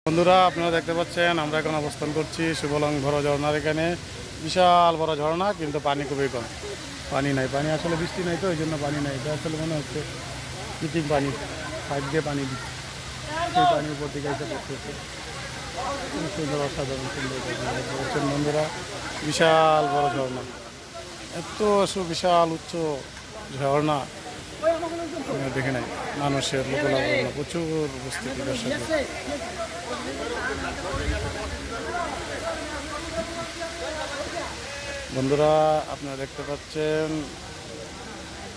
বন্ধুরা আপনারা দেখতে পাচ্ছেন আমরা এখন অবস্থান করছি শুভলং বড় ঝর্ণার এখানে। বিশাল বড় ঝর্ণা, কিন্তু পানি খুবই কম। পানি নাই, পানি আসলে বৃষ্টি নাই তো এই জন্য পানি নাই। এটা আসলে মনে হচ্ছে কৃত্রিম পানি, পাইপ দিয়ে পানি দিচ্ছে, সেই পানি উপর দিকে এসে পড়তেছে। সুন্দর, অসাধারণ সুন্দর দেখতে পাচ্ছেন বন্ধুরা। বিশাল বড় ঝর্ণা, এত সুবিশাল উচ্চ ঝর্ণা দেখে নাই। মানুষের লোকলাগরণ, প্রচুর উপস্থিতি দর্শক। বন্ধুরা আপনারা দেখতে পাচ্ছেন,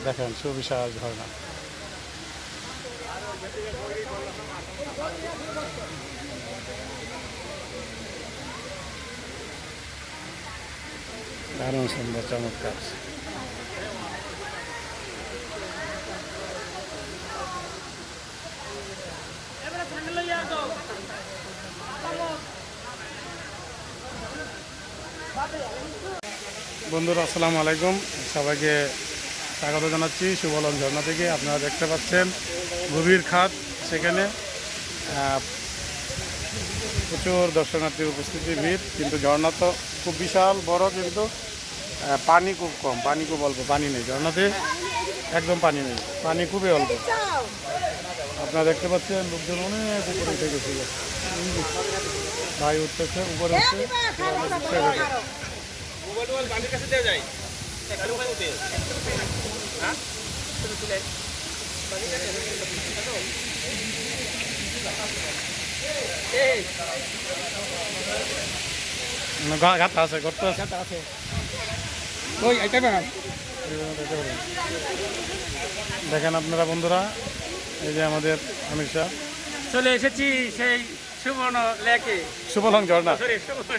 দেখেন সুবিশাল ঝর্ণা। দারুণ সুন্দর, চমৎকার। বন্ধুরা আসসালামু আলাইকুম, সবাইকে স্বাগত জানাচ্ছি শুভলং ঝর্ণা থেকে। আপনারা দেখতে পাচ্ছেন গভীর খাত, সেখানে প্রচুর দর্শনার্থীর উপস্থিতি, ভিড়। কিন্তু ঝর্ণা তো খুব বিশাল বড়, কিন্তু পানি খুব কম, পানি খুব অল্প, পানি নেই ঝর্ণাতে, একদম পানি নেই, পানি খুবই অল্প। আপনারা দেখতে পাচ্ছেন লোকজন অনেক উপরে উঠে গেছিল, ভাই উঠতেছে উপরে, ঘাট আছে, গর্ত আছে। দেখেন আপনারা বন্ধুরা, এই যে আমাদের আমির শাহ চলে এসেছি সেই সুবর্ণ লেকে, শুভলং ঝর্ণা,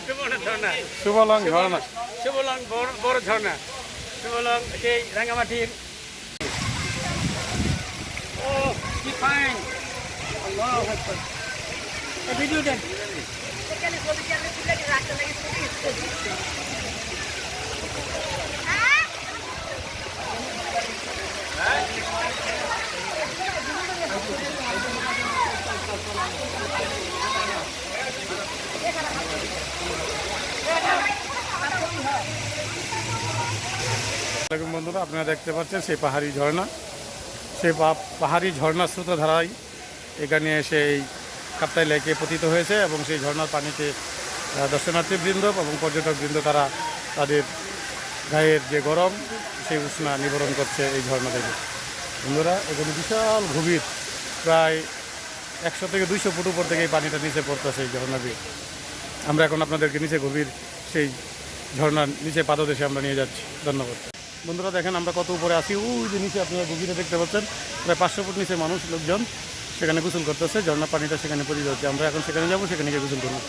সুবর্ণ ঝর্ণা, শুভলং ঝর্ণা, সুবলং বড় ঝর্ণা, সুবলং সেই রাঙ্গামাটির। ও কি ফাইন, আল্লাহু আকবার। এই ভিডিও দেন। বন্ধুরা আপনারা দেখতে পাচ্ছেন সেই পাহাড়ি ঝর্ণা, সেই পাহাড়ি ঝর্ণা স্রোতধারায় এখানে এসে এই কাপ্তাই লেকে পতিত হয়েছে, এবং সেই ঝর্ণার পানিতে দর্শনার্থীবৃন্দ এবং পর্যটকবৃন্দ তারা তাদের গায়ের যে গরম সেই উষ্ণা নিবারণ করছে এই ঝর্ণা থেকে। বন্ধুরা এখানে বিশাল গভীর, প্রায় 100 থেকে 200 ফুট উপর থেকে এই পানিটা নিচে পড়তেছে এই ঝর্ণা দিয়ে। আমরা এখন আপনাদেরকে নিচে গভীর সেই ঝর্ণার নিচে পাদদেশে আমরা নিয়ে যাচ্ছি। ধন্যবাদ। বন্ধুরা দেখেন আমরা কত উপরে আছি, ওই যে নিচে আপনারা গভীরে দেখতে পাচ্ছেন, প্রায় 500 ফুট নিচে মানুষ, লোকজন সেখানে গোসল করতেছে, ঝর্ণা পানিটা সেখানে পড়ে যাচ্ছে। আমরা এখন সেখানে যাবো, সেখানে গিয়ে গোসল করবো।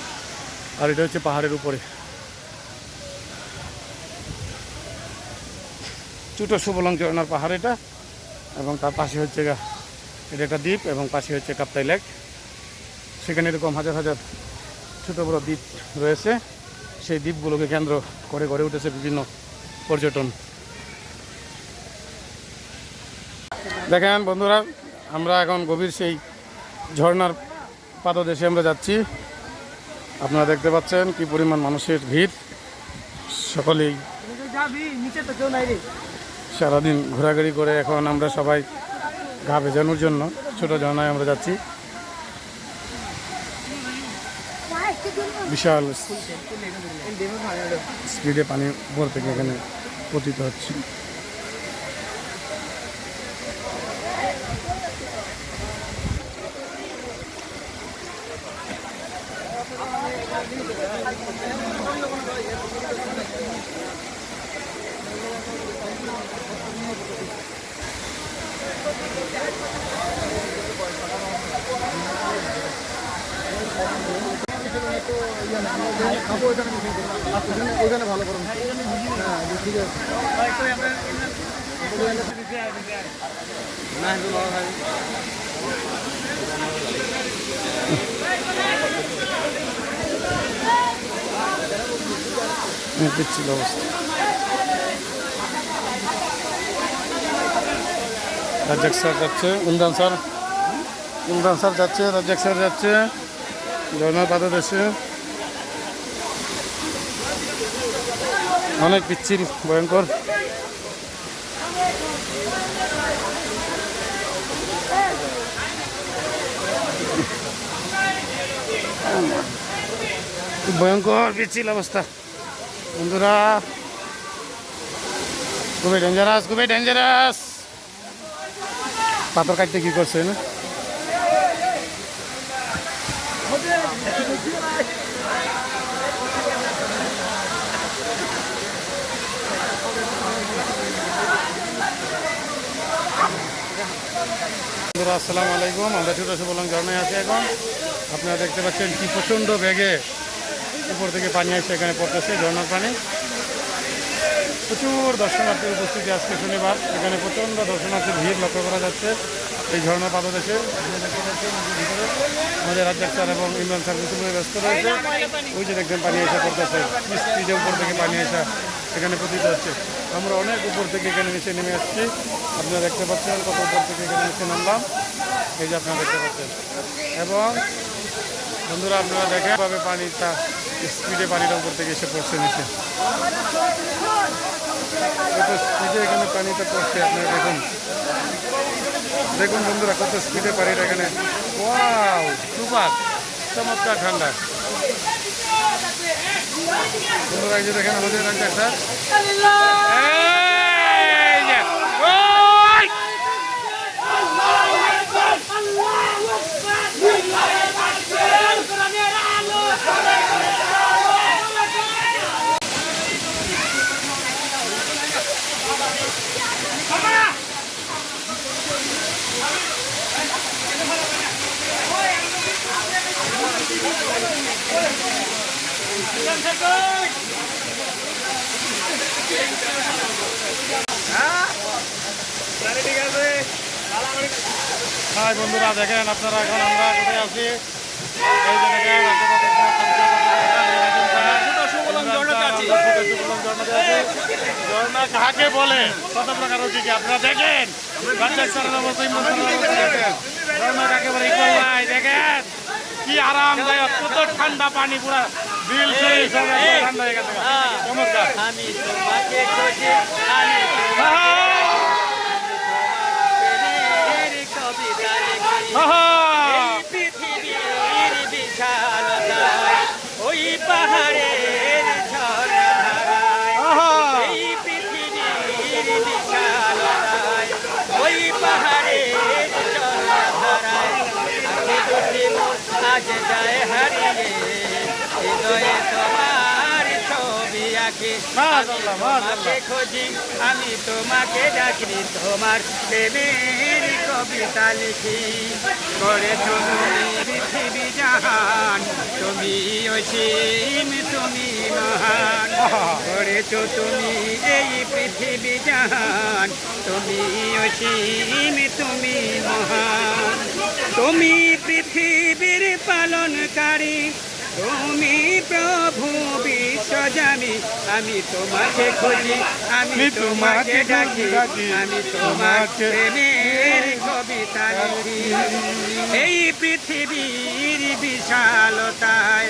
আর এটা হচ্ছে পাহাড়ের উপরে ছোট শুভলং ঝর্ণার পাহাড় এটা, এবং তার পাশে হচ্ছে এটা একটা দ্বীপ, এবং পাশে হচ্ছে কাপ্তাই লেক। সেখানে এরকম হাজার হাজার ছোটো বড়ো দ্বীপ রয়েছে। সেই দ্বীপগুলোকে কেন্দ্র করে গড়ে উঠেছে বিভিন্ন পর্যটন। দেখেন বন্ধুরা, আমরা এখন গভীর সেই ঝর্ণার পাদদেশে আমরা যাচ্ছি। আপনারা দেখতে পাচ্ছেন কি পরিমাণ মানুষের ভিড়। সকলেই সারাদিন ঘোরাঘুরি করে এখন আমরা সবাই গা ভেজানোর জন্য ছোট ঝর্ণায় আমরা যাচ্ছি। বিশাল স্পিডে পানি উপর থেকে এখানে পতিত হচ্ছে। ওইখানে ভালো করুন, ঠিক আছে। পিচ্ছিল অবস্থা। রাজ্জাক স্যার যাচ্ছে, ইমরান স্যার যাচ্ছে, রাজ্জাক স্যার যাচ্ছে। ঝর্ণার পাদদেশে অনেক পিচ্ছিল, ভয়ঙ্কর। ভয়ঙ্কর পিচ্ছিল অবস্থা বন্ধুরা, খুবই ডেঞ্জারাস, খুবই ডেঞ্জারাস। পাথর কাটতে কি করছে না? আসসালামু আলাইকুম, আমরা ছোটো বললাম ঝর্ণায় আছি এখন। আপনারা দেখতে পাচ্ছেন কি প্রচণ্ড বেগে উপর থেকে পানি আসছে, এখানে পড়তেছে ঝর্ণার পানি। প্রচুর দর্শনার্থীর উপস্থিতি আজকে শনিবার, এখানে প্রচণ্ড দর্শনার্থীর ভিড় লক্ষ্য করা যাচ্ছে এই ঝর্ণা পাদদেশে। ভিতরে আমাদের রাজ্জাক স্যার এবং ইমরান স্যার কিছু ব্যস্ত রয়েছে। ওই যে দেখবেন পানি এসে পড়তেছে, স্পিডে উপর থেকে পানি আসা এখানে পতিত হচ্ছে। আমরা অনেক উপর থেকে এখানে নিচে নেমে আসছি, আপনারা দেখতে পাচ্ছেন কত উপর থেকে এখানে নিচে নামলাম, এই যে আপনারা দেখতে পাচ্ছেন। এবং বন্ধুরা আপনারা দেখেন ভাবে পানিটা স্পিডে পানিটা উপর থেকে এসে পড়ছে নিচে, কত স্পিডে এখানে পানিটা পড়ছে আপনারা দেখুন। দেখুন বন্ধুরা কত স্পিডে পানিটা এখানে, ওয়াও সুপার, চমৎকার ঠান্ডা। বন্ধুরা এই যে দেখেন আমাদের রাজ্জাক স্যার, হাই বন্ধুরা দেখেন আপনারা এখন আমরা কোথায় আছি, এই যে দেখেন ঝর্ণা কাকে বলে, কত প্রকার কি আপনারা দেখেন। ঝর্ণা কাকে বলে দেখেন কি আরামদায়ক, কত ঠান্ডা পানি, পুরা দিল ঠান্ডা হয়ে গেছে, চমৎকার। আমি তোমাকে খুঁজি, আমি কবিতা লিখি, পৃথিবীর বিশালতায় ওই পাহাড়ের ঝর্ণাধারায়, এই পৃথিবীর বিশালতায় ওই পাহাড়ের ঝর্ণাধারায় আখি দুটি মোর আজ যায় হারিয়ে, হৃদয়ে তোমার ছবি আঁকি, আমি তোমাকে খুঁজি, আমি তোমাকে ডাকি, তোমার প্রেমের কবিতা লিখি। করেছ তুমি পৃথিবী জাহান, তুমি অসীম, তুমি মহান। করেছ তুমি এই পৃথিবী জাহান, তুমি অসীম, তুমি মহান। তুমি পৃথিবীর পালনকারী, তুমি প্রভু বিশ্বজামি, আমি তোমাকে খুঁজি, আমি তোমাকে ডাকি, আমি তোমার প্রেমের কবিতা লিখি। এই পৃথিবীর বিশালতায়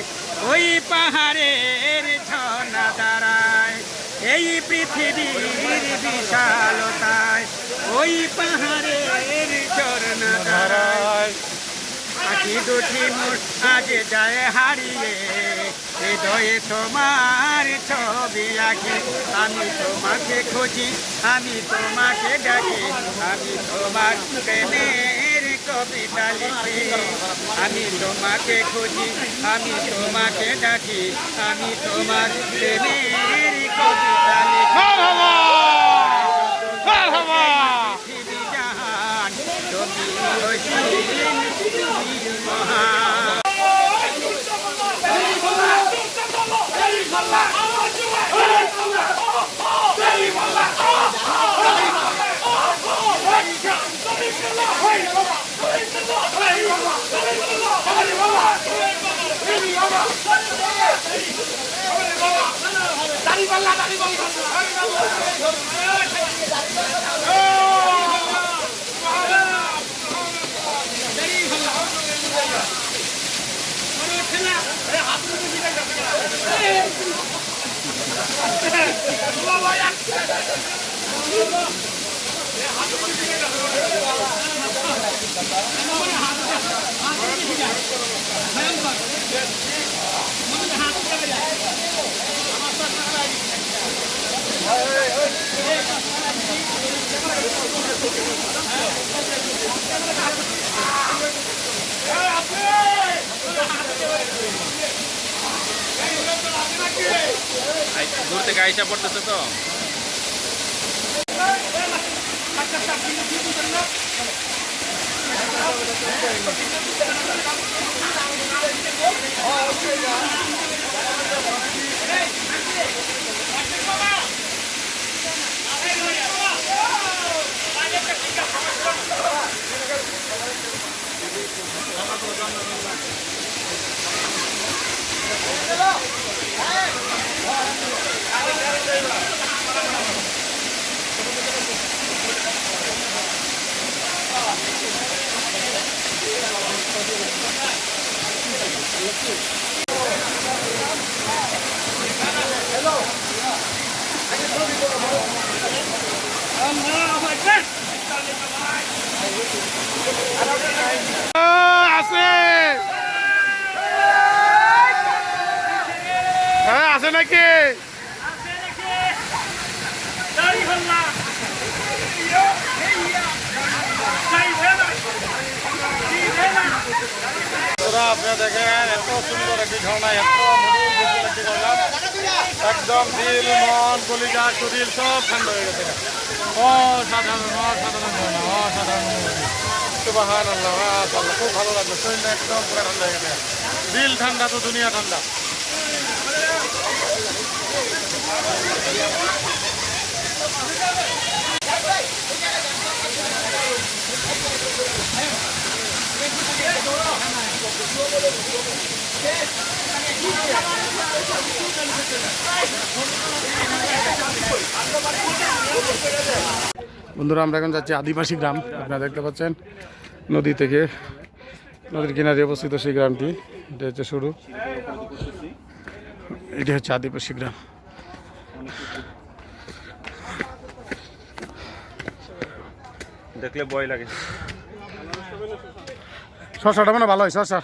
ওই পাহাড়ের ঝর্ণা দাঁড়ায়, এই পৃথিবীর বিশালতায় ওই পাহাড়ের ঝর্ণা দাঁড়ায়। আখি দুটি মোর আজ যায় হারিয়ে, হৃদয়ে তোমার ছবি আঁকি, আমি তোমাকে খুঁজি, আমি তোমাকে ডাকি, আমি তোমার প্রেমের কবিতা লিখি। আমি তোমাকে খুঁজি, আমি তোমাকে ডাকি, আমি তোমার প্রেমের কবিতা লিখি। পৃথিবী জাহান, তুমি অসীম, তুমি মহান। দূর থেকে আইসা পড়তেছে তো। আছে হ্যাঁ আছে নাকি আপনারা দেখেন এত সুন্দর একটি ঝর্ণা এত করলাম একদম দিল মন কলিজা শরীর সব ঠান্ডা হয়ে গেছে অসাধারণ ঝর্ণা অসাধারণ সুবহানাল্লাহ মাশাআল্লাহ খুব ভালো লাগলো শরীরটা একদম পুরো ঠান্ডা হয়ে গেছে দিল ঠান্ডা তো দুনিয়া ঠান্ডা বন্ধুরা আমরা এখন যাচ্ছি আদিবাসী গ্রাম আপনারা দেখতে পাচ্ছেন নদী থেকে নদীর কিনারে অবস্থিত সেই গ্রামটি এটা হচ্ছে শুরু এটি হচ্ছে আদিবাসী গ্রাম দেখলে ভয় লাগে শসাটা মানে ভালো হয় শসা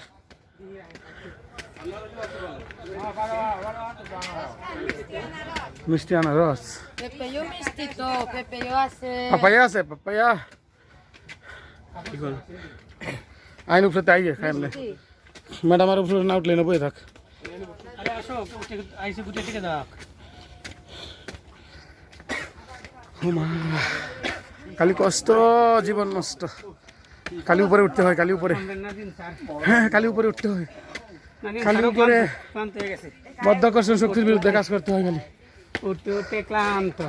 মিষ্টি আনারস Pepeyo mistito, pepeyo hace. Papaya আছে পাপায়া আইন উপরে তাই খাই না ম্যাডাম আর উপরে না উঠলে না বই থাক আরে আসো আইসি গুটে থেকে দাও খালি কষ্ট জীবন নষ্ট খালি উপরে উঠতে হয় খালি উপরে হ্যাঁ খালি উপরে উঠতে হয় খালি উপরে ক্লান্ত হয়ে গেছে মধ্যাকর্ষণ শক্তির বিরুদ্ধে কাজ করতে হয় খালি উঠতে উঠতে ক্লান্ত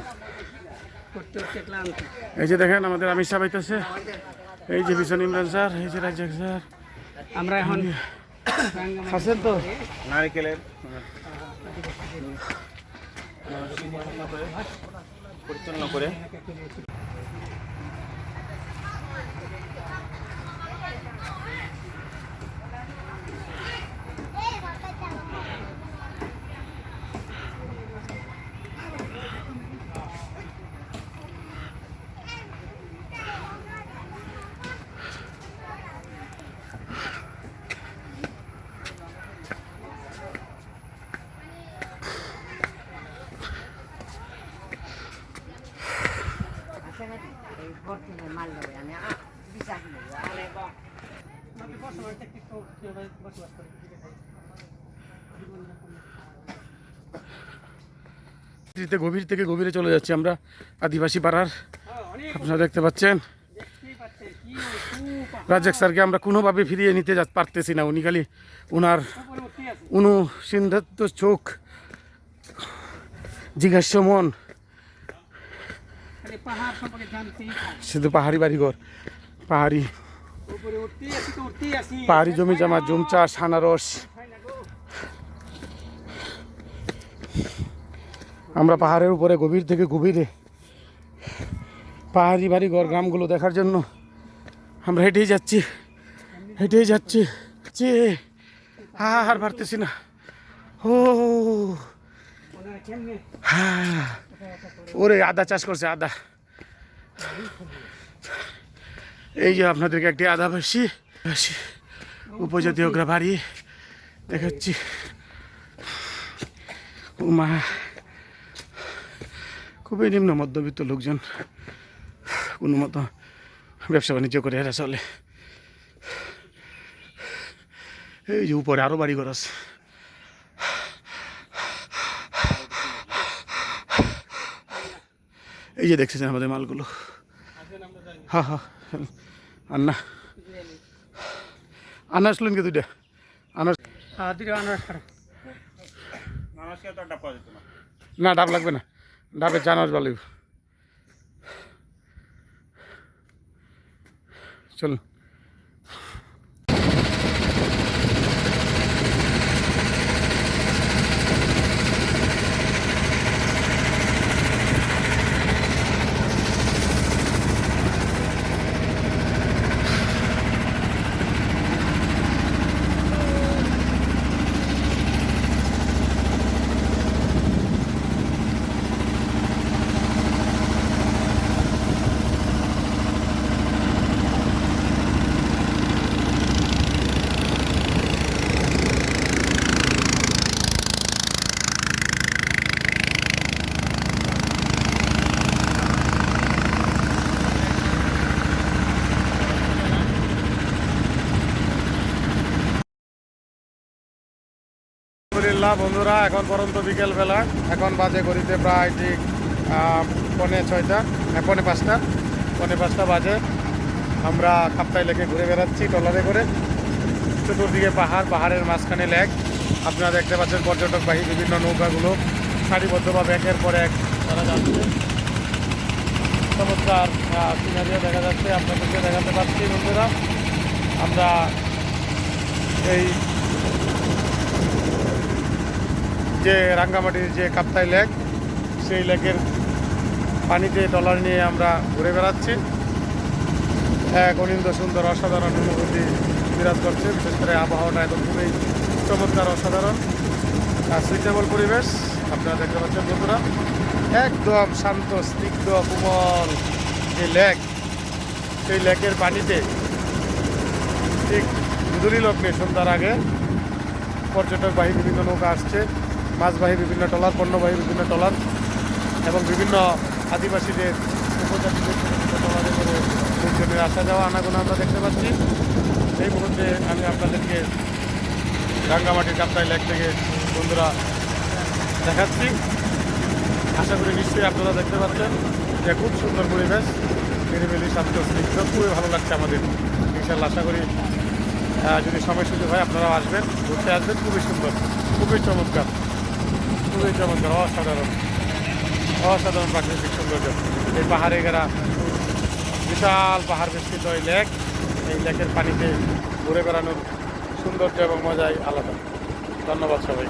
উঠতে উঠতে ক্লান্ত এই যে দেখেন আমাদের আমির সাহেব আইতেছে এই যে ভীষণ ইমরান স্যার এই যে রাজ্জাক স্যার আমরা এখন আছেন তো নারকেলের পরিচালনা করে গভীর থেকে গভীরে চলে যাচ্ছি আমরা আদিবাসী পাড়ার আপনারা দেখতে পাচ্ছেন রাজ্জাক স্যারকে আমরা কোনোভাবে ফিরিয়ে নিতে পারতেছি না উনি খালি ওনার অনুসিন্ধাত্ম চোখ জিজ্ঞাস্য মন পাহাড় সম্পর্কে জানতেই শুধু পাহাড়ি বাড়িঘর পাহাড়ি উপরে উঠতেই আসি পাহাড়ি জমি জমা জুম চাষ আনারস আমরা পাহাড়ের উপরে গভীর থেকে গভীরে পাহাড়ি বাড়িঘর গ্রামগুলো দেখার জন্য আমরা হেঁটেই যাচ্ছি আর পারতেছি না ও ওনারা কেমনে হ্যাঁ ওরে আদা চাষ করছে, আদা। এই যে আপনাদেরকে একটি আদা বেশি উপজাতীয় বাড়ি দেখাচ্ছি। ও মা, খুবই নিম্ন মধ্যবিত্ত লোকজন, কোনো মতো ব্যবসা বাণিজ্য করে এরা চলে। এই যে উপরে আরো বাড়ি ঘর আছে। এই যে দেখতেছেন আমাদের মালগুলো। হ্যাঁ হ্যাঁ, আন্না আন্না আসলেন কি দুইটা আনার? মানুষকে তো ডাব পাওয়া যেত না। না, ডাব লাগবে না, ডাবের জানাজ ভালো। চলুন। আলহামদুলিল্লাহ বন্ধুরা, এখন পর্যন্ত বিকেলবেলা, এখন বাজে ঘড়িতে প্রায় ঠিক 4:45, 5:45 বাজে। আমরা কাপ্তাই লেকে ঘুরে বেড়াচ্ছি ট্রলারে করে। চতুর্দিকে পাহাড়, পাহাড়ের মাঝখানে লেক। আপনারা দেখতে পাচ্ছেন পর্যটকবাহী বিভিন্ন নৌকাগুলো সারিবদ্ধভাবে একের পর এক তারা যাচ্ছে। চমৎকার সিনারিও দেখা যাচ্ছে, আপনাদেরকে দেখাতে পারছি বন্ধুরা। আমরা এই যে রাঙ্গামাটির যে কাপ্তাই লেক, সেই লেকের পানিতে ট্রলার নিয়ে আমরা ঘুরে বেড়াচ্ছি। এক অনিন্দ সুন্দর অসাধারণ অনুভূতি বিরাজ করছে। বিশেষ করে আবহাওয়াটা এখন খুবই চমৎকার, অসাধারণ সুইটেবল পরিবেশ। আপনারা দেখতে পাচ্ছেন বন্ধুরা, একদম শান্ত, স্নিগ্ধ, কোমল যে লেক, সেই লেকের পানিতে ঠিক দুদুরি লগ্নে সন্ধ্যার আগে পর্যটকবাহী বিভিন্ন নৌকা আসছে, মাছবাহী বিভিন্ন ট্রলার, পণ্যবাহী বিভিন্ন ট্রলার এবং বিভিন্ন আদিবাসীদের, উপজাতিদের ট্রলারে করে লোকজনের আসা যাওয়া আনাগোনা আমরা দেখতে পাচ্ছি। এই মুহূর্তে আমি আপনাদেরকে রাঙ্গামাটির কাপ্তাই লেক থেকে বন্ধুরা দেখাচ্ছি। আশা করি নিশ্চয়ই আপনারা দেখতে পাচ্ছেন যে খুব সুন্দর পরিবেশ, নিরিবিলি, শান্ত, স্নিগ্ধ, খুবই ভালো লাগছে আমাদের। ইনশাল্লাহ আশা করি যদি সময় সুযোগ হয় আপনারাও আসবেন, ঘুরতে আসবেন। খুবই সুন্দর, খুবই চমৎকার, খুবই চমৎকার, অসাধারণ, অসাধারণ প্রাকৃতিক সৌন্দর্য। এই পাহাড়ে ঘেরা বিশাল পাহাড় বেষ্টিত এই লেক, এই লেকের পানিতে ঘুরে বেড়ানোর সৌন্দর্য এবং মজাই আলাদা। ধন্যবাদ সবাই।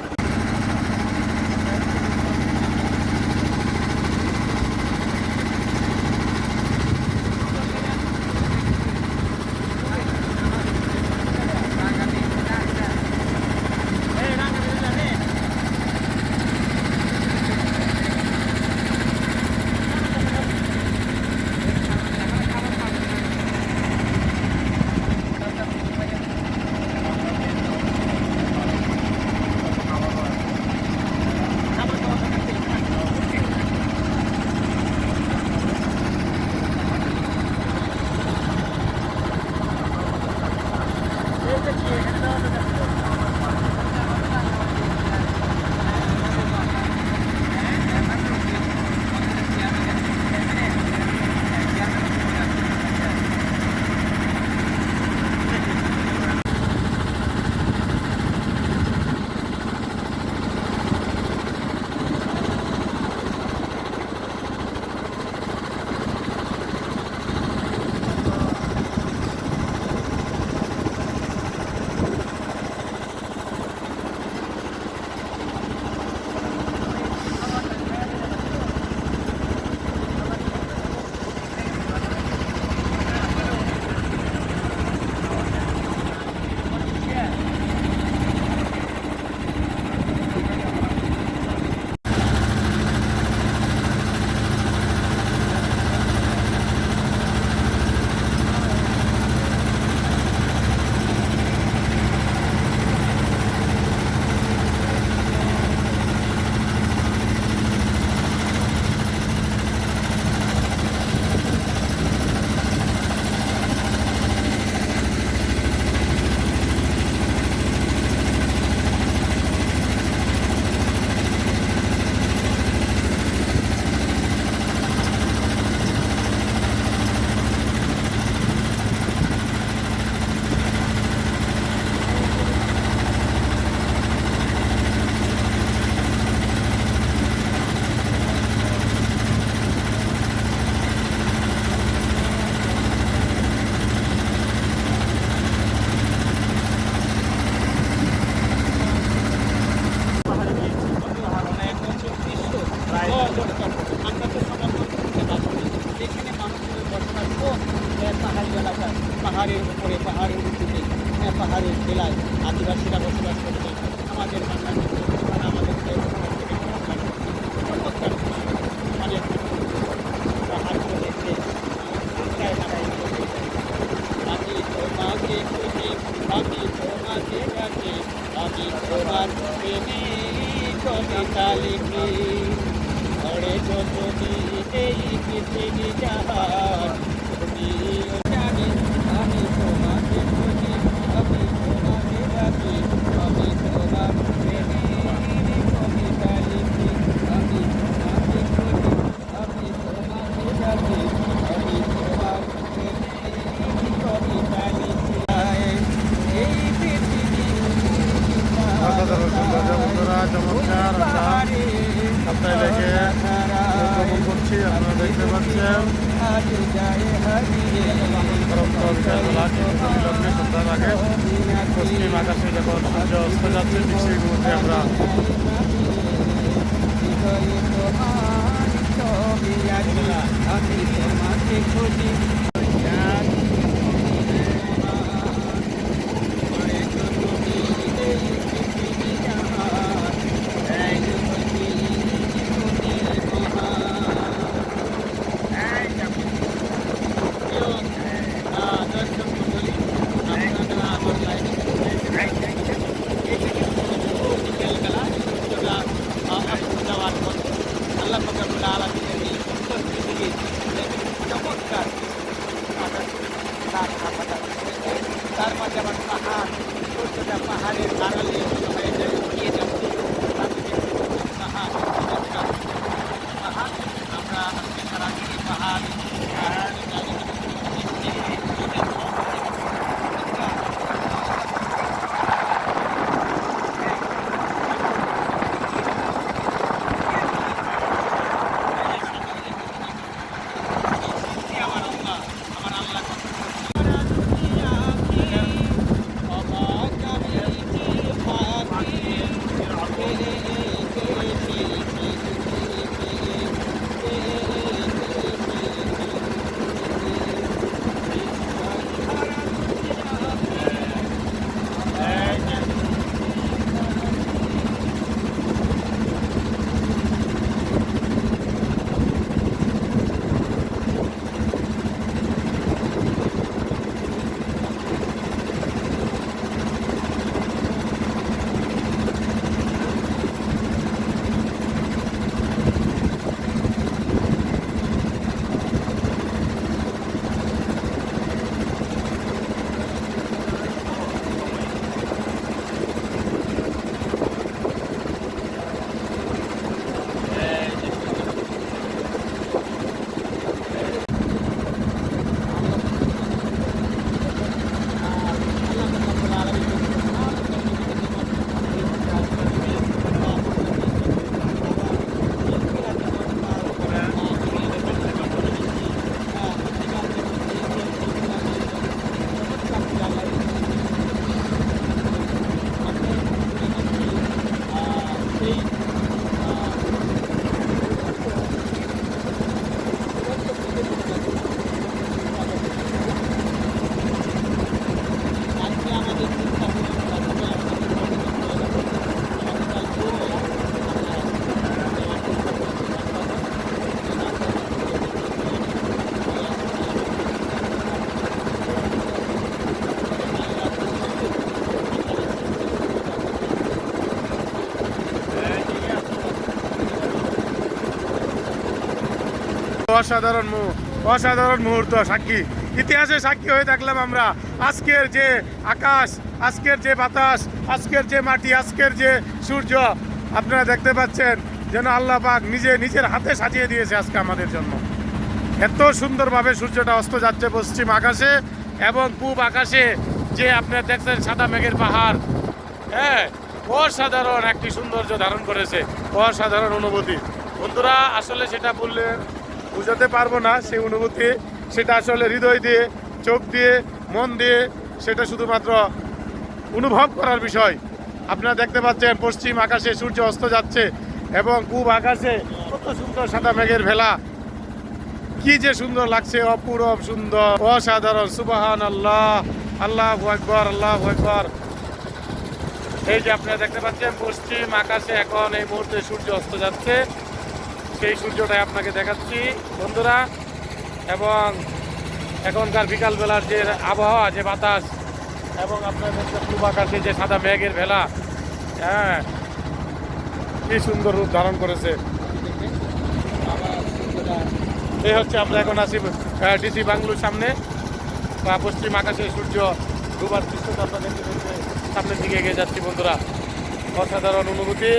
তোমার প্রেমে কবিতা লিখি ঘরে যদি এই পৃথিবী জাহান তুমিও জানি আমি তোমাকে খুঁজি আমি তোমাকে রাখি আমি তোমার প্রেমে কবিতা লিখি আমি তোমাকে খুঁজি আমি তোমাকে রাখি আমি তোমার প্রেমে কবিতা লিখি এই পৃথিবী অসাধারণ সৌন্দর্য বন্ধুরা, চমৎকার কাপ্তাই লেকে ভ্রমণ করছি। আপনারা দেখতে পাচ্ছেন লগ্নে সন্ধ্যার আগে পশ্চিম আকাশে যখন সূর্য অস্ত যাচ্ছে ঠিক সেই মুহূর্তে আমরা আমি তোমাকে খুঁজি আল্লাহ ফকরুল আলমীর এই সুন্দর পৃথিবী চমৎকার তার মাঝে আবার পাহাড় সূর্যটা পাহাড়ের আড়ালে নিয়ে যাচ্ছে পাহাড় আমরা সারাদিন পাহাড় অসাধারণ মুহূর্ত সাক্ষী, ইতিহাসে সাক্ষী হয়ে থাকলাম আমরা। আজকের যে আকাশ, আজকের যে বাতাস, আজকের যে মাটি, আজকের যে সূর্য আপনারা দেখতে পাচ্ছেন, যেন আল্লাহ পাক নিজের হাতে সাজিয়ে দিয়েছে আজকে আমাদের জন্য। এত সুন্দরভাবে সূর্যটা অস্ত যাচ্ছে পশ্চিম আকাশে, এবং পূব আকাশে যে আপনারা দেখছেন সাদা মেঘের পাহাড়, হ্যাঁ, অসাধারণ একটি সৌন্দর্য ধারণ করেছে, অসাধারণ অনুভূতি বন্ধুরা। আসলে সেটা বললে বুঝাতে পারবো না সেই অনুভূতি, সেটা আসলে হৃদয় দিয়ে, চোখ দিয়ে, মন দিয়ে সেটা শুধুমাত্র অনুভব করার বিষয়। আপনারা দেখতে পাচ্ছেন পশ্চিম আকাশে সূর্য অস্ত যাচ্ছে এবং পূব আকাশে কত সুন্দর সাদা মেঘের ভেলা, কি যে সুন্দর লাগছে, অপূরব সুন্দর, অসাধারণ। সুবহানাল্লাহ, আল্লাহু আকবার, আল্লাহু আকবার। এই যে আপনারা দেখতে পাচ্ছেন পশ্চিম আকাশে এখন এই মুহূর্তে সূর্য অস্ত যাচ্ছে, সেই সূর্যটাই আপনাকে দেখাচ্ছি বন্ধুরা। এবং এখনকার বিকালবেলার যে আবহাওয়া, যে বাতাস, এবং আপনার পূব আকাশে যে সাদা মেঘের ভেলা, হ্যাঁ, কি সুন্দর রূপ ধারণ করেছে। এই হচ্ছে আমরা এখন আছি ডিসি বাংলোর সামনে, বা পশ্চিম আকাশে সূর্য ডুবার দৃশ্যটা আমরা দেখতে দেখতে সামনের দিকে এগিয়ে যাচ্ছি বন্ধুরা। অসাধারণ অনুভূতি।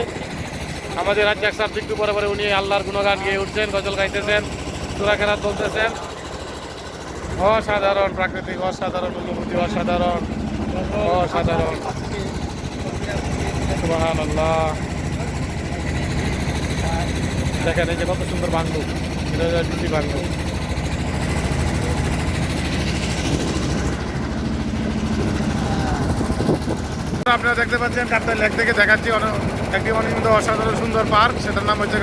আমাদের রাজ্জাক স্যার একটু পরে পরে উনি আল্লাহর গুণগান গিয়ে উঠছেন, গজল গাইতেছেন, সূরা কেরাত বলতেছেন। অসাধারণ প্রাকৃতিক, অসাধারণ অনুভূতি, অসাধারণ অসাধারণ। সুবহানাল্লাহ। দেখেন এই যে কত সুন্দর বাংলো, এটা ডিসি বাংলো। আপনারা দেখতে পাচ্ছেন কাপ্তাই লেক থেকে দেখাচ্ছি একটি অনিন্দ অসাধারণ সুন্দর পার্ক, সেটার নাম হচ্ছে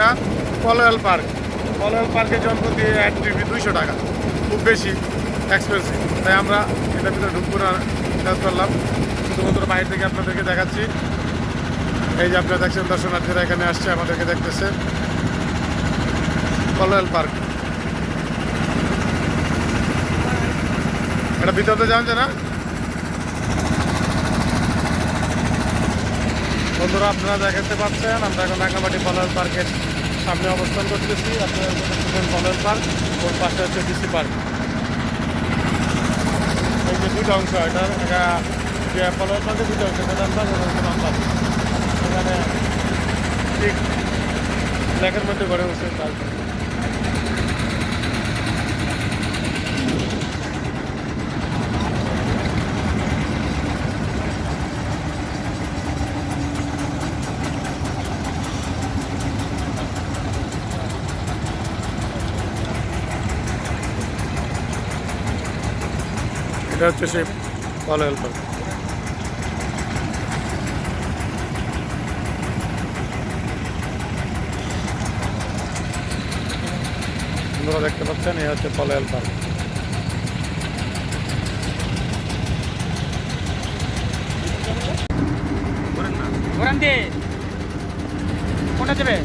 পলোয়েল পার্ক। পলোয়েল পার্কের জনপ্রতি এন্ট্রি ফি 200 টাকা, খুব বেশি এক্সপেন্সিভ, তাই আমরা এটার ভিতরে ঢুকবো না কাজ করলাম, শুধুমাত্র বাইরে থেকে আপনাদেরকে দেখাচ্ছি। এই যে আপনারা দেখছেন দর্শনার্থীরা এখানে আসছে, আমাদেরকে দেখতেছে। পলোয়েল পার্ক, এটা ভিতরতে জানছে না বন্ধুরা। আপনারা দেখতে পাচ্ছেন আমরা এখন রাঙ্গামাটি পলোয়েল পার্কের সামনে অবস্থান করতেছি। আপনারা দেখতেছেন পলোয়েল পার্ক, ওর পাশে হচ্ছে ডিসি পার্ক। এই যে দুটো অংশ, এটার যে পলোয়েল পার্কের দুটো অংশ, এটা জানতাম নাম্বার এখানে ঠিক লেকের মধ্যে গড়ে উঠছে। এটা হচ্ছে সেই পলোয়েল পার্ক। আপনারা দেখতে পাচ্ছেন এই হচ্ছে পলোয়েল পার্ক। ঘোরান দিয়ে কোনটা যাবে?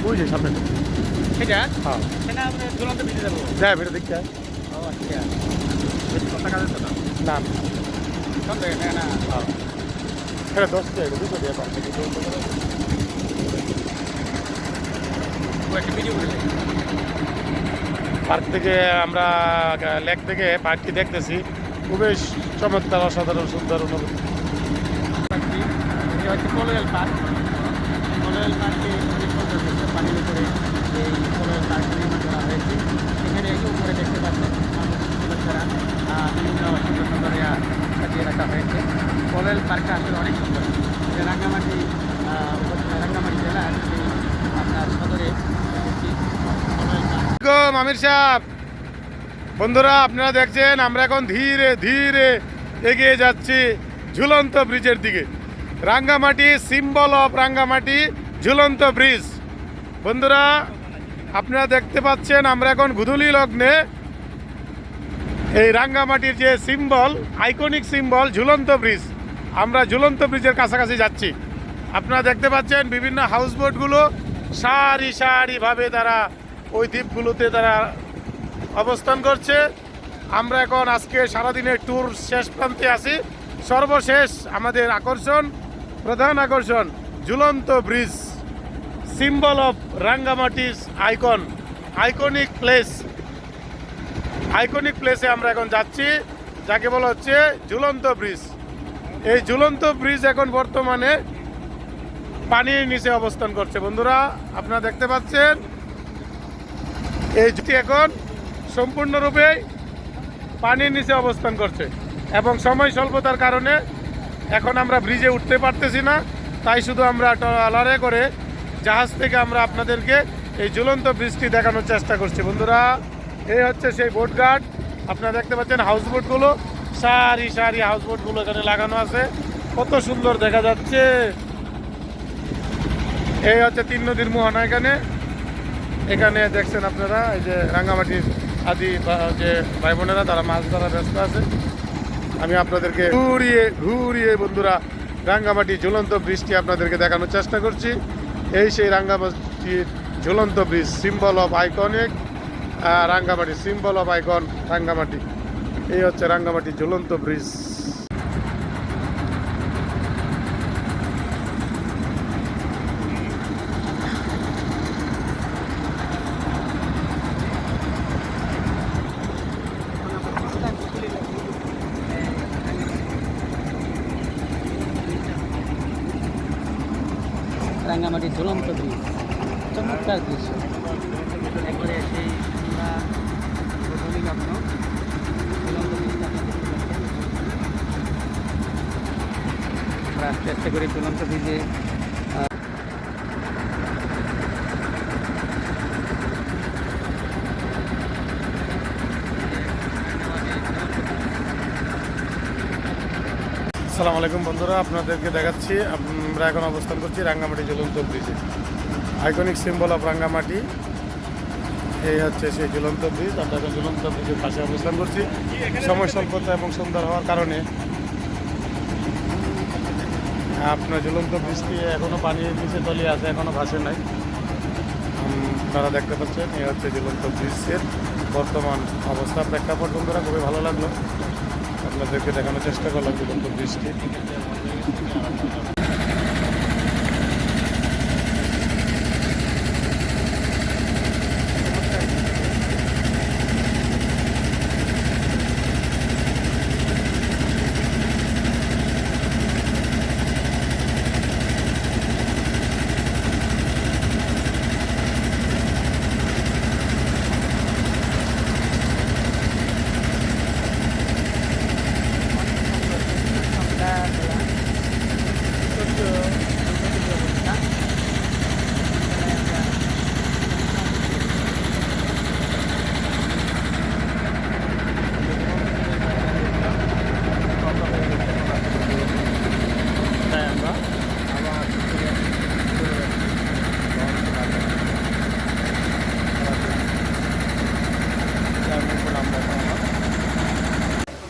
ওই যে সামনে, সেটা হ্যাঁ সেটা আমরা ঝুলন্ত ভিজে যাবো। যায় ভিডিও দেখতে। ও আচ্ছা, বেশি কথা কাজে তো না না সব জায়গায় না। হ্যাঁ, এটা 10 টাকা 200 টাকা পার্ক। ও একটা ভিডিও করে পার্ক থেকে আমরা লেক থেকে পার্কটি দেখতেছি, খুবই চমৎকার অসাধারণ সুন্দর অনুভূতি। এটা হচ্ছে পলোয়েল পার্ক। পলোয়েল পার্কে পানির উপরে এই পলোয়েল পার্ক নির্মাণ করা হয়েছে। এখানে উপরে দেখতে পাচ্ছেন বাচ্চারা বিভিন্ন সুন্দর সুন্দর সাজিয়ে রাখা হয়েছে। পলোয়েল পার্কটা আসলে অনেক সুন্দর। এটা রাঙ্গামাটি জেলার আপনার সদরে পলোয়েল পার্ক। আমির সাহেব, বন্ধুরা আপনারা দেখছেন আমরা এখন ধীরে ধীরে এগিয়ে যাচ্ছি ঝুলন্ত ব্রিজের দিকে। রাঙ্গামাটি, সিম্বল অফ রাঙ্গামাটি, ঝুলন্ত ব্রিজ। বন্ধুরা আপনারা দেখতে পাচ্ছেন আমরা এখন গুধুলি লগ্নে এই রাঙ্গামাটির যে সিম্বল, আইকনিক সিম্বল ঝুলন্ত ব্রিজ, আমরা ঝুলন্ত ব্রিজের কাছাকাছি যাচ্ছি। আপনারা দেখতে পাচ্ছেন বিভিন্ন হাউসবোটগুলো সারি সারিভাবে তারা ওই দ্বীপগুলোতে তারা অবস্থান করছে। আমরা এখন আজকে সারাদিনের ট্যুর শেষ প্রান্তে আছি। সর্বশেষ আমাদের আকর্ষণ, প্রধান আকর্ষণ ঝুলন্ত bridge, symbol of Rangamati's icon, iconic place. Iconic প্লেসে আমরা এখন যাচ্ছি, যাকে বলা হচ্ছে ঝুলন্ত ব্রিজ। এই ঝুলন্ত ব্রিজ এখন বর্তমানে পানির নিচে অবস্থান করছে। বন্ধুরা আপনারা দেখতে পাচ্ছেন এই জুটি এখন সম্পূর্ণরূপে পানির নিচে অবস্থান করছে এবং সময় স্বল্পতার কারণে এখন আমরা ব্রিজে উঠতে পারতেছি না। তাই শুধু আমরা ট্রলারে করে জাহাজ থেকে আমরা আপনাদেরকে এই ঝুলন্ত ব্রিজটি দেখানোর চেষ্টা করছি। বন্ধুরা এই হচ্ছে সেই বোটঘাট। আপনারা দেখতে পাচ্ছেন হাউসবোটগুলো, সারি সারি হাউসবোটগুলো এখানে লাগানো আছে, কত সুন্দর দেখা যাচ্ছে। এই হচ্ছে 3 নদীর মোহনা। এখানে দেখছেন আপনারা এই যে রাঙ্গামাটির আদি যে ভাই বোনেরা তারা মাছ ধরা ব্যস্ত আছে। আমি আপনাদেরকে ঘুরিয়ে ঘুরিয়ে বন্ধুরা রাঙ্গামাটি ঝুলন্ত ব্রিজটি আপনাদেরকে দেখানোর চেষ্টা করছি। এই সেই রাঙ্গামাটির ঝুলন্ত bridge, symbol of iconic Rangamati, symbol of icon Rangamati. এই হচ্ছে রাঙ্গামাটি ঝুলন্ত ব্রিজ। রাঙ্গামাটির ঝুলন্ত ব্রিজ, চমৎকার দৃশ্য। একবারে সেই আমরা প্রথমেই কখনো ঝুলন্ত ব্রিজটা আপনারা দেখতে পাচ্ছেন। আমরা আস্তে আস্তে করে ঝুলন্ত ব্রিজে আসসালামু আলাইকুম বন্ধুরা, আপনাদেরকে দেখাচ্ছি আমরা এখন অবস্থান করছি রাঙ্গামাটি ঝুলন্ত ব্রিজে। আইকনিক সিম্বল অফ রাঙ্গামাটি, এই হচ্ছে সেই ঝুলন্ত ব্রিজ। আমরা এখন ঝুলন্ত ব্রিজের পাশে অবস্থান করছি। সময় স্বল্পতা এবং সুন্দর হওয়ার কারণে আপনার ঝুলন্ত ব্রিজটি এখনও পানির নিচে তলিয়ে আছে, এখনও ভাসে নাই। আপনারা দেখতে পাচ্ছেন এই হচ্ছে ঝুলন্ত ব্রিজের বর্তমান অবস্থা। প্রেক্ষাপট বন্ধুরা খুবই ভালো লাগলো, আপনাদেরকে দেখানোর চেষ্টা করলাম ঝুলন্ত ব্রিজটি।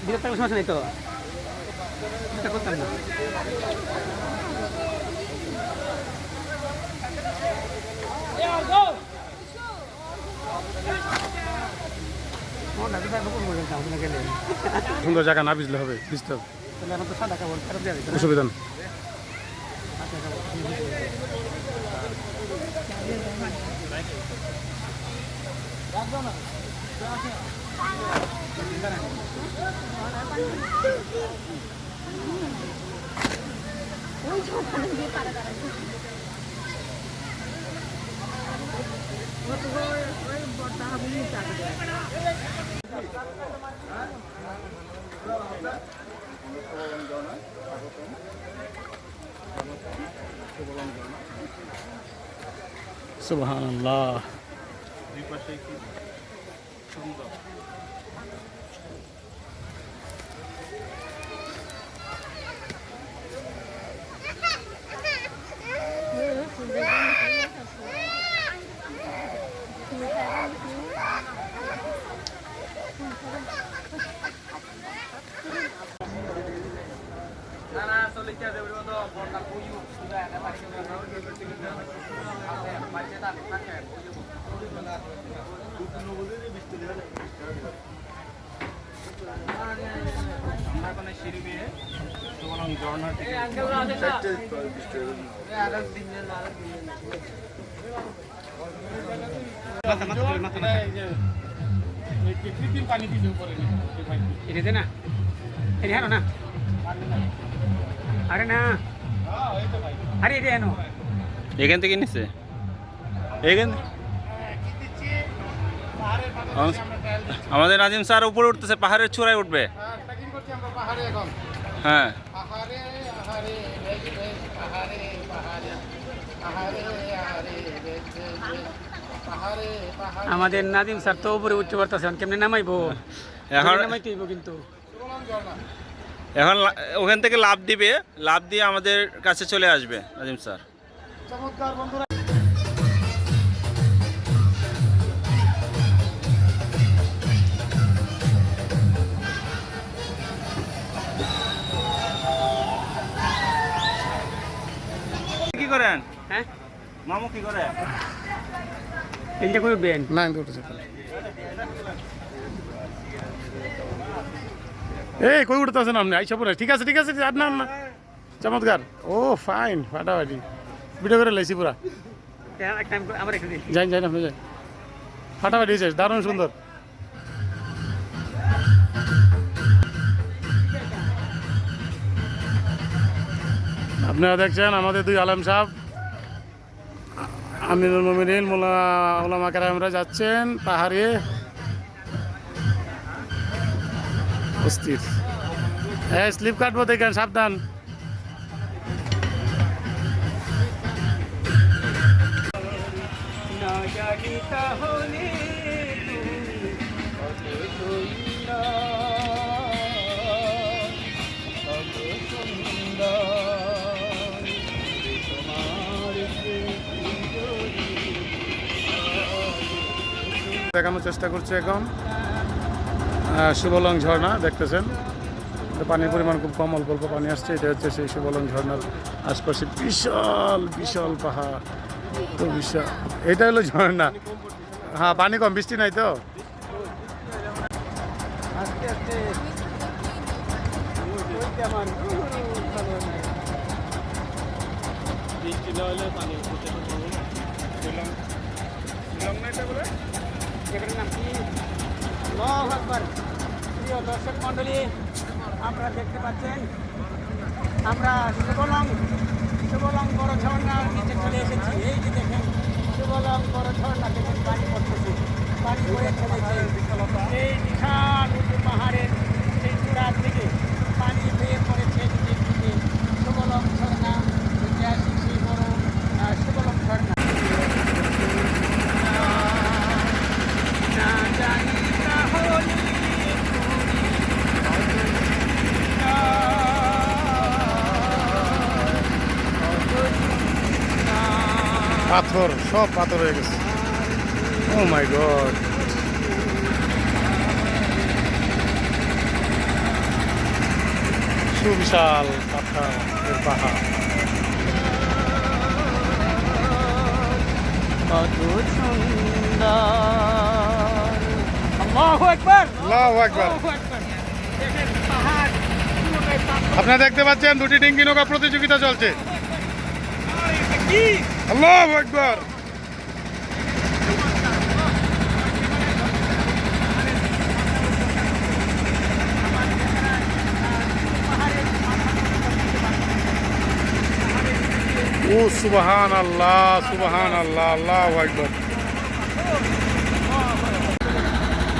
বিরক্ত করার সমস্যা নেই তো, এটা করতাম না। সুন্দর জায়গা না ভিজলে হবে, ভিজতে হবে, অসুবিধা নেই। সুবহানাল্লাহ। এটাতে না, এটা হেন না, আরে না, আরে এটা হেন, এখান থেকে নিচ্ছে এখান আমাদের নাজিম স্যার উপরে উঠতেছে, পাহাড়ের চূড়ায় উঠবে। হ্যাঁ, আমাদের নাদিম স্যার তো উপরে উঠতে পারতেছেন, কেমনে নামাইবো? এখন নামাইতে হইব কিন্তু। এখন ওখান থেকে লাফ দিবে, লাফ দিয়ে আমাদের কাছে চলে আসবে নাজিম স্যার। চমৎকার বন্ধুরা। কি করেন? হ্যাঁ, মামু কি করেন? তিনটে করে উঠবেন না, আমি উঠেছি। এই কই উঠতেছেন আপনি? আইসা পরে ঠিক আছে, ঠিক আছে, আর না না, চমৎকার। ও ফাইন, ফাটাফাটি ভিডিও করে লাইছি পুরা। আবার একটু দেখি। যাই যাই আপনি যাই, ফাটাফাটি হয়েছে, দারুণ সুন্দর। আপনারা দেখছেন আমাদের দুই আলেম সাহেব আমিরুল মুমিনিন ওলামা কেরামরা যাচ্ছেন পাহাড়ে অস্থির। হ্যাঁ, স্লিপ কাটবো, দেখেন সাবধান। না জানি তাহলে তুমি কত সুন্দর, কত সুন্দর, তোমার দেখানোর চেষ্টা করছি এখন সুবলং ঝর্ণা দেখতেছেন। তো পানির পরিমাণ খুব কম, অল্প অল্প পানি আসছে। এটা হচ্ছে সেই সুবলং ঝর্ণার আশপাশে বিশাল বিশাল পাহাড়, তো বিশাল। এটা হলো ঝর্ণা। হ্যাঁ, পানি কম, বৃষ্টি নাই তো। আস্তে আস্তে ওইটা আমার ভালো নাই। বৃষ্টি না হলে পানি উঠতে পারবো না। এটার নাম কি? আল্লাহু আকবার। প্রিয় দর্শক মণ্ডলী, আপনারা দেখতে পাচ্ছেন আমরা সুবলং বড় ঝর্ণার নিচে চলে এসেছি। এই যে দেখেন সুবলং বড় ঝর্ণা, দেখেন পানি পড়তেছে, পানি বয়ে চলেছে। এই বিশাল উঁচু পাহাড়ের সেই চূড়ার দিকে পানি বেয়ে পড়েছে নিচের দিকে। সুবলং ঝর্ণা, ঐতিহাসিক সেই বড় সুবলং ঝর্ণা। না জানি তাহলে পাথর, সব পাথর হয়ে গেছে। ও মাই গড, সুবিশাল পাথরের পাহাড়। কত সুন্দর। আল্লাহু আকবার, আল্লাহু আকবার। আল্লাহু আকবার। দেখেন পাহাড় পুরোটাই পাথর। আপনারা দেখতে পাচ্ছেন দুটি ডিঙ্গি নৌকা প্রতিযোগিতা চলছে। কি আল্লাহু আকবার। ও সুবহান আল্লাহ, সুবহান আল্লাহ, আল্লাহু আকবার।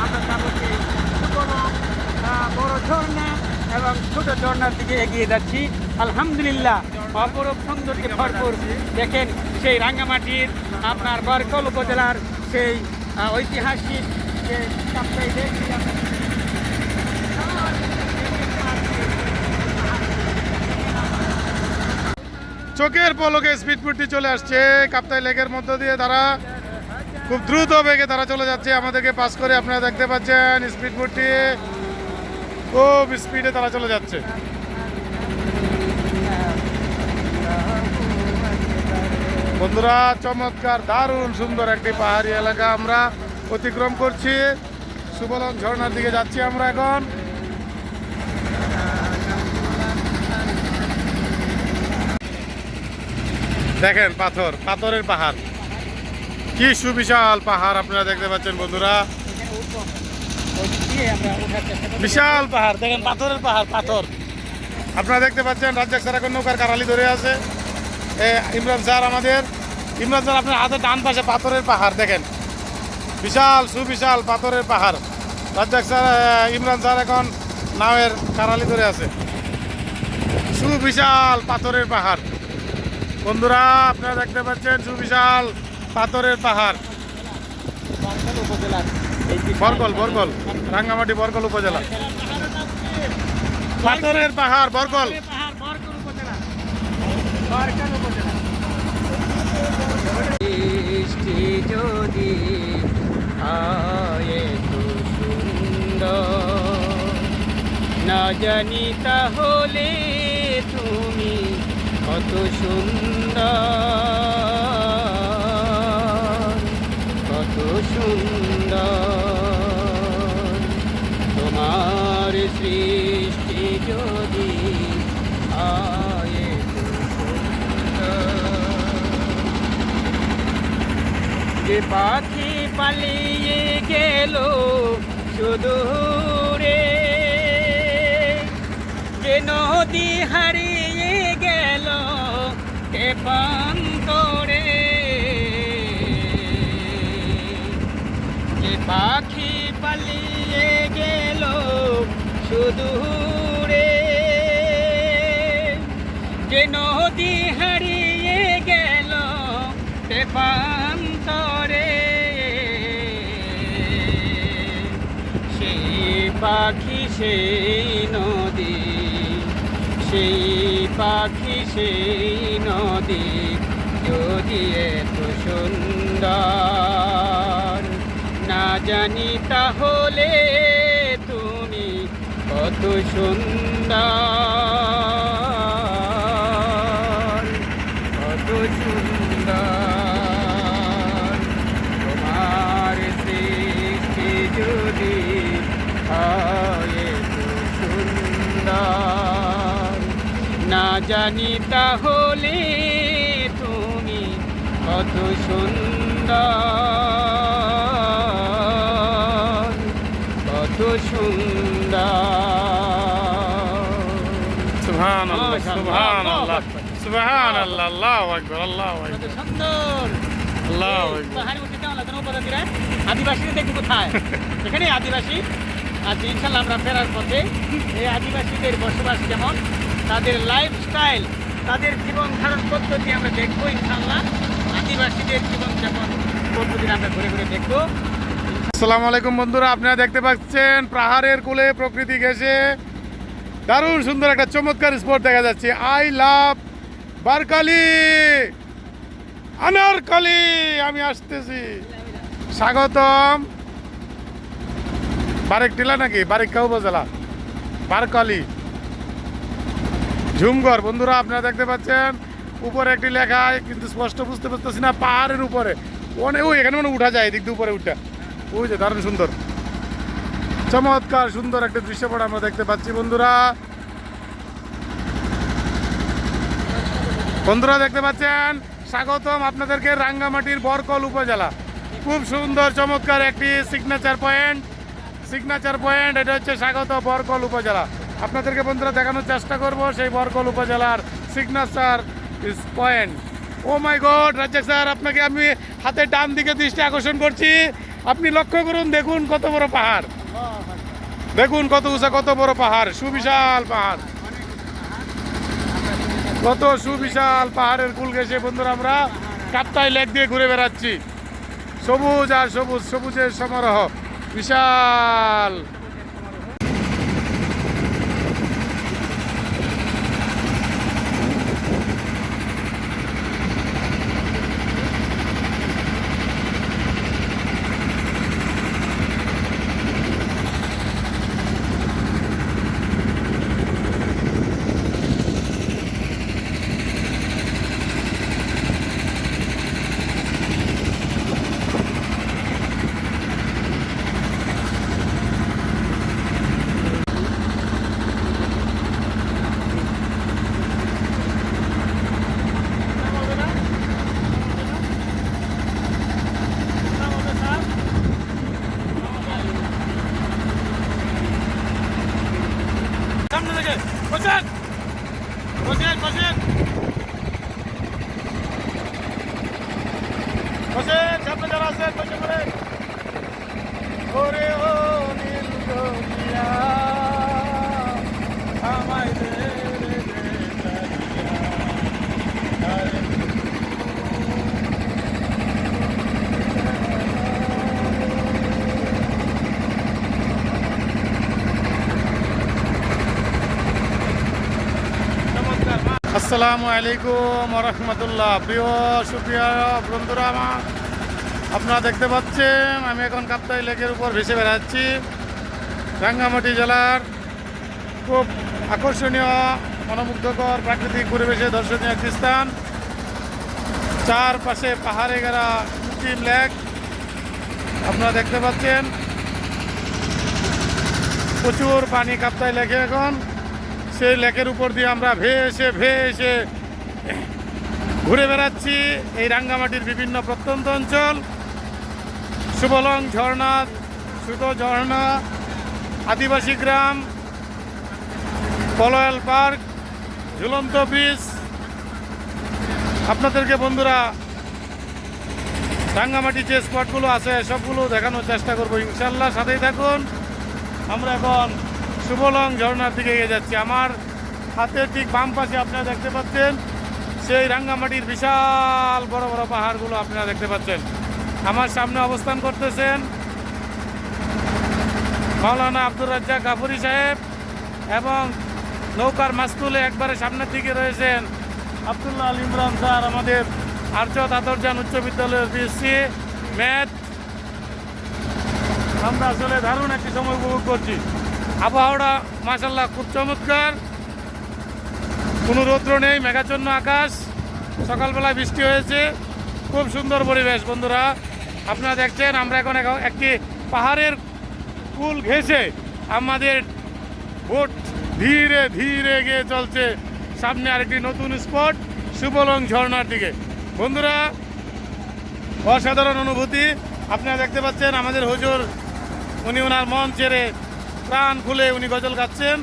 আমরা যাবো সেই সুবলং বড় ঝর্ণা এবং ছোট ঝর্ণার দিকে এগিয়ে যাচ্ছি। আলহামদুলিল্লাহ, অপরূপ সৌন্দর্যে ভরপুর। দেখেন সেই রাঙ্গামাটির আপনার বরকল উপজেলার সেই ঐতিহাসিক যে কাপ্তাই লেক, চোখের পলকে স্পিডবোটটি চলে আসছে কাপ্তাই লেকের মধ্য দিয়ে। তারা খুব দ্রুত বেগে তারা চলে যাচ্ছে আমাদেরকে পাস করে। আপনারা দেখতে পাচ্ছেন স্পিডবোটটি খুব স্পিডে তারা চলে যাচ্ছে। বন্ধুরা, চমৎকার দারুণ সুন্দর একটি পাহাড়ি এলাকা আমরা অতিক্রম করছি। সুবলং ঝর্ণার দিকে যাচ্ছি আমরা এখন। দেখেন পাথর, পাথরের পাহাড়, কি সুবিশাল পাহাড় আপনারা দেখতে পাচ্ছেন বন্ধুরা। বিশাল পাহাড়, দেখেন পাথরের পাহাড়, পাথর। আপনারা দেখতে পাচ্ছেন রাজ্জাক স্যার এখন নৌকার কারালি ধরে আছে। ইমরান স্যার আপনার হাতের ডান পাশে পাথরের পাহাড় দেখেন, বিশাল সুবিশাল পাথরের পাহাড়। রাজ্জাক স্যার, ইমরান স্যার এখন নাওয়ের কারালি ধরে আছে। সুবিশাল পাথরের পাহাড় বন্ধুরা, আপনারা দেখতে পাচ্ছেন সুবিশাল পাথরের পাহাড়। বরকল, রাঙ্গামাটি বরকল উপজেলা। পাথরের পাহাড়, বরকল। যদি না জানি তাহলে তুমি কত সুন্দর, কত সুন্দর। তোমার সৃষ্টি যদি যে পাখি পালিয়ে গেল সুদূরে, যে নদী হারিয়ে গেল কে প্রান্তরে, দূরে যে নদী হারিয়ে গেল তেপান্তরে সেই পাখি সেই নদী সেই পাখি সেই নদী যদি এত সুন্দর না জানি তাহলে তুমি কত সুন্দর কত সুন্দর তোমার সৃষ্টি যদি হয় এত সুন্দর না জানি তাহলে তুমি কত সুন্দর কত সুন্দর সুবহানাল্লাহ সুবহানাল্লাহ সুবহানাল্লাহ আল্লাহু আকবার আল্লাহু কত আকবার সুন্দর আল্লাহু এই আকবার পাহাড়ি উঠে কেমন লাগলো উপজাতিরা আদিবাসীরা দেখবো কোথায় এখানে আদিবাসী আজ ইনশাল্লাহ আমরা ফেরার পথে এই আদিবাসীদের বসবাস যেমন তাদের লাইফস্টাইল তাদের জীবন ধারণ পদ্ধতি আমরা দেখবো ইনশাল্লাহ আদিবাসীদের জীবন যেমন পদ্ধতি আমরা ঘুরে ঘুরে দেখবো আসসালামু আলাইকুম বন্ধুরা, আপনারা দেখতে পাচ্ছেন পাহাড়ের কোলে প্রকৃতি ঘেঁষে দারুণ সুন্দর একটা চমৎকার স্পট দেখা যাচ্ছে। আই লাভ বারকালি আনারকালি। আমি আসতেছি, স্বাগতম। বারেক টিলা নাকি বারেকা উপজেলা বারকালি ঝুমঘর। বন্ধুরা আপনারা দেখতে পাচ্ছেন উপরে একটি লেখা, কিন্তু স্পষ্ট বুঝতে পারতেছি না। পাহাড়ের উপরে অনেক, ওই এখানে মানে উঠা যায়, এদিক দিয়ে উপরে উঠা, ওই যে দারুণ সুন্দর চমৎকার সুন্দর একটা দৃশ্যপট আমরা দেখতে পাচ্ছি। বন্ধুরা দেখতে পাচ্ছেন, স্বাগতম আপনাদেরকে রাঙ্গামাটির বরকল উপজেলা। খুব সুন্দর চমৎকার একটি সিগনেচার পয়েন্ট। এটা হচ্ছে স্বাগত বরকল উপজেলা। আপনাদেরকে বন্ধুরা দেখানোর চেষ্টা করব সেই বরকল উপজেলার সিগনেচার পয়েন্ট। ও মাই গড রাজ্জাক স্যার, আপনাকে আমি হাতে ডান দিকে দৃষ্টি আকর্ষণ করছি। আপনি লক্ষ্য করুন, দেখুন কত বড় পাহাড়, দেখুন কত উঁচা, কত বড় পাহাড়, সুবিশাল পাহাড়, কত সুবিশাল পাহাড়ের কুল ঘেঁষে বন্ধুরা আমরা কাপ্তাই লেক দিয়ে ঘুরে বেড়াচ্ছি। সবুজ আর সবুজ, সবুজের সমারোহ বিশাল। বসেন, সামনে যারা আছেন বসে পড়েন। ওরে ও নীল দরিয়া, আমায় দে রে তারিয়া। আসসালামু আলাইকুম রহমতুল্লাহ। প্রিয় সুপ্রিয় বন্ধুরা আমার, আপনারা দেখতে পাচ্ছেন আমি এখন কাপ্তাই লেকের উপর ভেসে বেড়াচ্ছি। রাঙ্গামাটি জেলার খুব আকর্ষণীয় মনোমুগ্ধকর প্রাকৃতিক পরিবেশে দর্শনীয় একটি স্থান। চারপাশে পাহাড়ে ঘেরা কৃত্রিম লেক আপনারা দেখতে পাচ্ছেন। প্রচুর পানি কাপ্তাই লেকে এখন। সেই লেকের উপর দিয়ে আমরা ভেসে ভেসে ঘুরে বেড়াচ্ছি এই রাঙ্গামাটির বিভিন্ন প্রত্যন্ত অঞ্চল। সুবলং ঝর্ণা, সুতো ঝর্ণা, আদিবাসী গ্রাম, পলয়াল পার্ক, ঝুলন্ত ব্রিজ। আপনাদেরকে বন্ধুরা রাঙ্গামাটি যে স্পটগুলো আছে সবগুলো দেখানোর চেষ্টা করবো ইনশাল্লাহ। সাথেই থাকুন। আমরা এখন সুবলং ঝর্ণার দিকে এগিয়ে যাচ্ছি। আমার হাতের ঠিক বাম পাশে আপনারা দেখতে পাচ্ছেন সেই রাঙ্গামাটির বিশাল বড় বড় পাহাড়গুলো আপনারা দেখতে পাচ্ছেন। আমার সামনে অবস্থান করতেছেন মাওলানা আব্দুর রাজ্জাক গাফুরি সাহেব এবং নৌকার মাস্তুলে একবারে সামনের দিকে রয়েছেন আব্দুল্লাহ আল ইমরান স্যার, আমাদের আর্যত আদরজান উচ্চ বিদ্যালয়ের বিএসসি ম্যাথ। আমরা আসলে দারুণ একটি সময় উপভোগ করছি। আবহাওয়াটা মাশাআল্লাহ খুব চমৎকার, কোনো রৌদ্র নেই, মেঘাচ্ছন্ন আকাশ, সকালবেলায় বৃষ্টি হয়েছে, খুব সুন্দর পরিবেশ। বন্ধুরা আপনারা দেখছেন আমরা এখন একটি পাহাড়ের কুল ঘেঁষে আমাদের বোট ধীরে ধীরে এগিয়ে চলছে সামনে আরেকটি নতুন স্পট সুবলং ঝর্ণার দিকে। বন্ধুরা অসাধারণ অনুভূতি। আপনারা দেখতে পাচ্ছেন আমাদের হুজুর, উনি ওনার মন ছেড়ে প্রাণ খুলে উনি গজল গাচ্ছেন,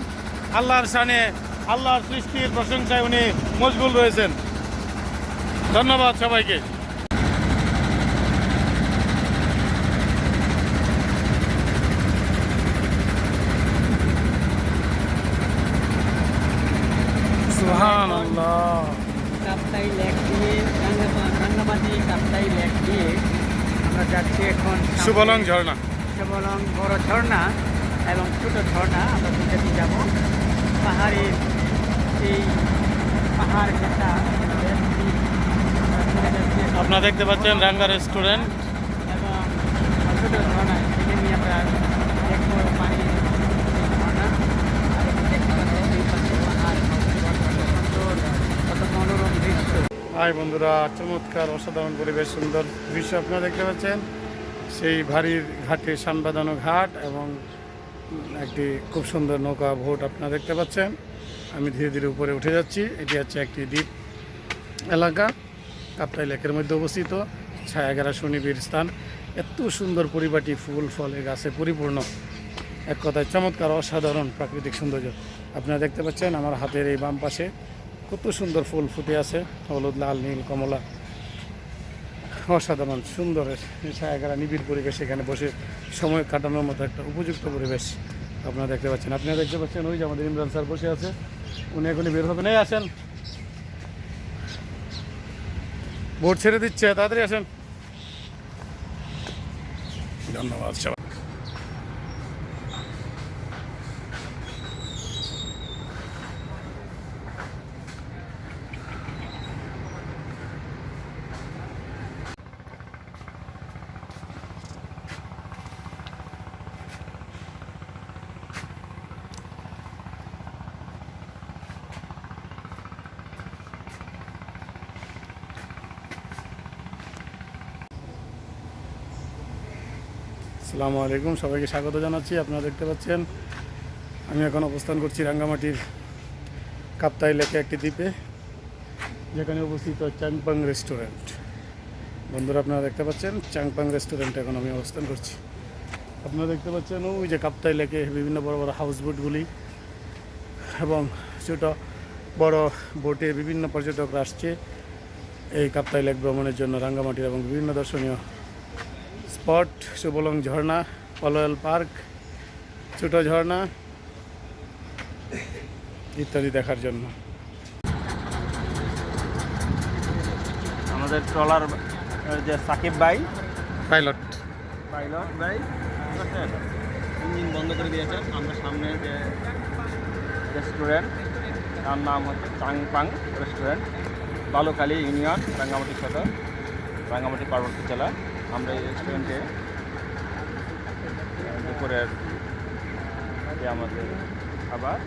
আল্লাহর শানে, আল্লাহর সৃষ্টির প্রশংসায় উনি মশগুল রয়েছেন। ধন্যবাদ সবাইকে। সুবহানাল্লাহ। কাপ্তাই লেক দিয়ে রাঙ্গামাটি কাপ্তাই লেক দিয়ে আমরা যাচ্ছি এখন সুবলং ঝর্ণা। সুবলং বড় ঝর্ণা এবং ছোট ঝর্ণা, আমরা দুটাতে যাব। পাহাড়ের এই পাহাড় ঘেঁষা আপনারা দেখতে পাচ্ছেন রাঙ্গা রেস্টুরেন্ট। এবং ছোট ঝর্ণা সেখানে আমরা দেখবো পানির ঝর্ণা। আর এখানে দেখতে পাচ্ছেন এই পাশে পাহাড়, সুন্দর, কত মনোরম দৃশ্য। হাই বন্ধুরা, চমৎকার অসাধারণ পরিবেশ, সুন্দর দৃশ্য আপনারা দেখতে পাচ্ছেন। সেই ভারীর ঘাটে শান বাঁধানো ঘাট এবং একটি খুব সুন্দর নৌকা ভোট আপনারা দেখতে পাচ্ছেন। আমি ধীরে ধীরে উপরে উঠে যাচ্ছি। এটি হচ্ছে একটি দ্বীপ এলাকা, কাপ্তাই লেকের মধ্যে অবস্থিত, ছায়াঘেরা সুনিবিড় স্থান। এত সুন্দর পরিপাটি, ফুল ফলে গাছে পরিপূর্ণ, এক কথায় চমৎকার অসাধারণ প্রাকৃতিক সৌন্দর্য আপনারা দেখতে পাচ্ছেন। আমার হাতের এই বাম পাশে কত সুন্দর ফুল ফুটে আছে, হলুদ, লাল, নীল, কমলা, অসাধারণ সুন্দর ছায়াঘেরা নিবিড় পরিবেশ। এখানে বসে সময় কাটানোর মতো একটা উপযুক্ত পরিবেশ আপনারা দেখতে পাচ্ছেন। আপনারা দেখতে পাচ্ছেন ওই যে আমাদের ইমরান স্যার বসে আছে, উনি এখনই বের হবেন। এই আসেন, বোট ছেড়ে দিচ্ছে, তাড়াতাড়ি আসেন। ধন্যবাদ সবাই। আসসালামু আলাইকুম, সবাইকে স্বাগত জানাচ্ছি। আপনারা দেখতে পাচ্ছেন আমি এখন অবস্থান করছি রাঙ্গামাটির কাপ্তাই লেকে একটি দ্বীপে, যেখানে অবস্থিত চাংপাং রেস্টুরেন্ট। বন্ধুরা আপনারা দেখতে পাচ্ছেন চাংপাং রেস্টুরেন্টে এখন আমি অবস্থান করছি। আপনারা দেখতে পাচ্ছেন ওই যে কাপ্তাই লেকে বিভিন্ন বড় বড় হাউস বোটগুলি এবং ছোটো বড় বোটে বিভিন্ন পর্যটকরা আসছে এই কাপ্তাই লেক ভ্রমণের জন্য। রাঙ্গামাটির এবং বিভিন্ন দর্শনীয় স্পট, সুবলং ঝর্ণা, পলয়েল পার্ক, ছোটো ঝর্ণা ইত্যাদি দেখার জন্য। আমাদের ট্রলার যে সাকিব ভাই, পাইলট ভাই ইঞ্জিন বন্ধ করে দিয়েছে। আমরা সামনে যে রেস্টুরেন্ট, তার নাম হচ্ছে চাংপাং রেস্টুরেন্ট, বালুখালী ইউনিয়ন, রাঙ্গামাটি সদর, রাঙ্গামাটি পার্বত্য জেলা। আমরা এই রেস্টুরেন্টে দুপুরের যে আমাদের খাবার,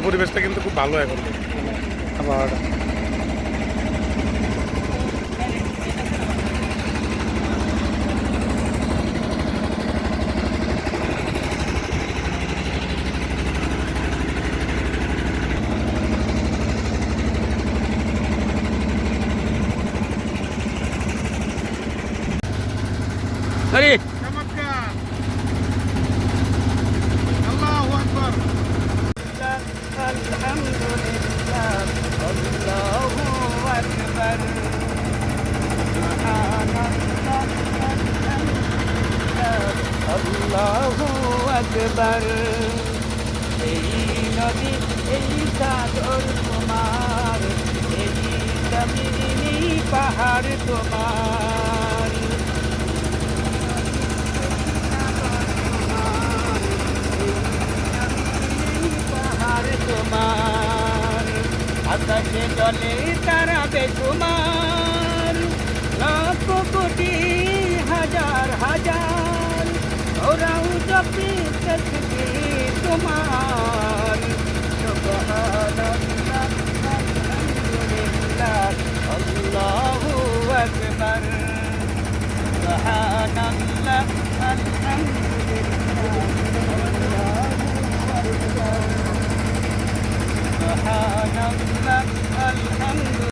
পরিবেশটা কিন্তু খুব ভালো এখন। আবার আরে চমৎকার, আল্লাহু আকবার। আল্লাহু আকবার এই নদী এই সাগর তোমার এই জমিনি পাহাড় তোমার পাহাড় তোমার আকাশে জলে তারা বেসুমার লাখ কোটি হাজার হাজার ওরাও জপি তসবিহ তোমার সুবহানাল্লাহ আলহামদুলিল্লাহ আল্লাহু আকবার সুবহানাল্লাহ আলহামদুলিল্লাহ আল্লাহু আকবার সুবহানাল্লাহ আলহামদুলিল্লাহ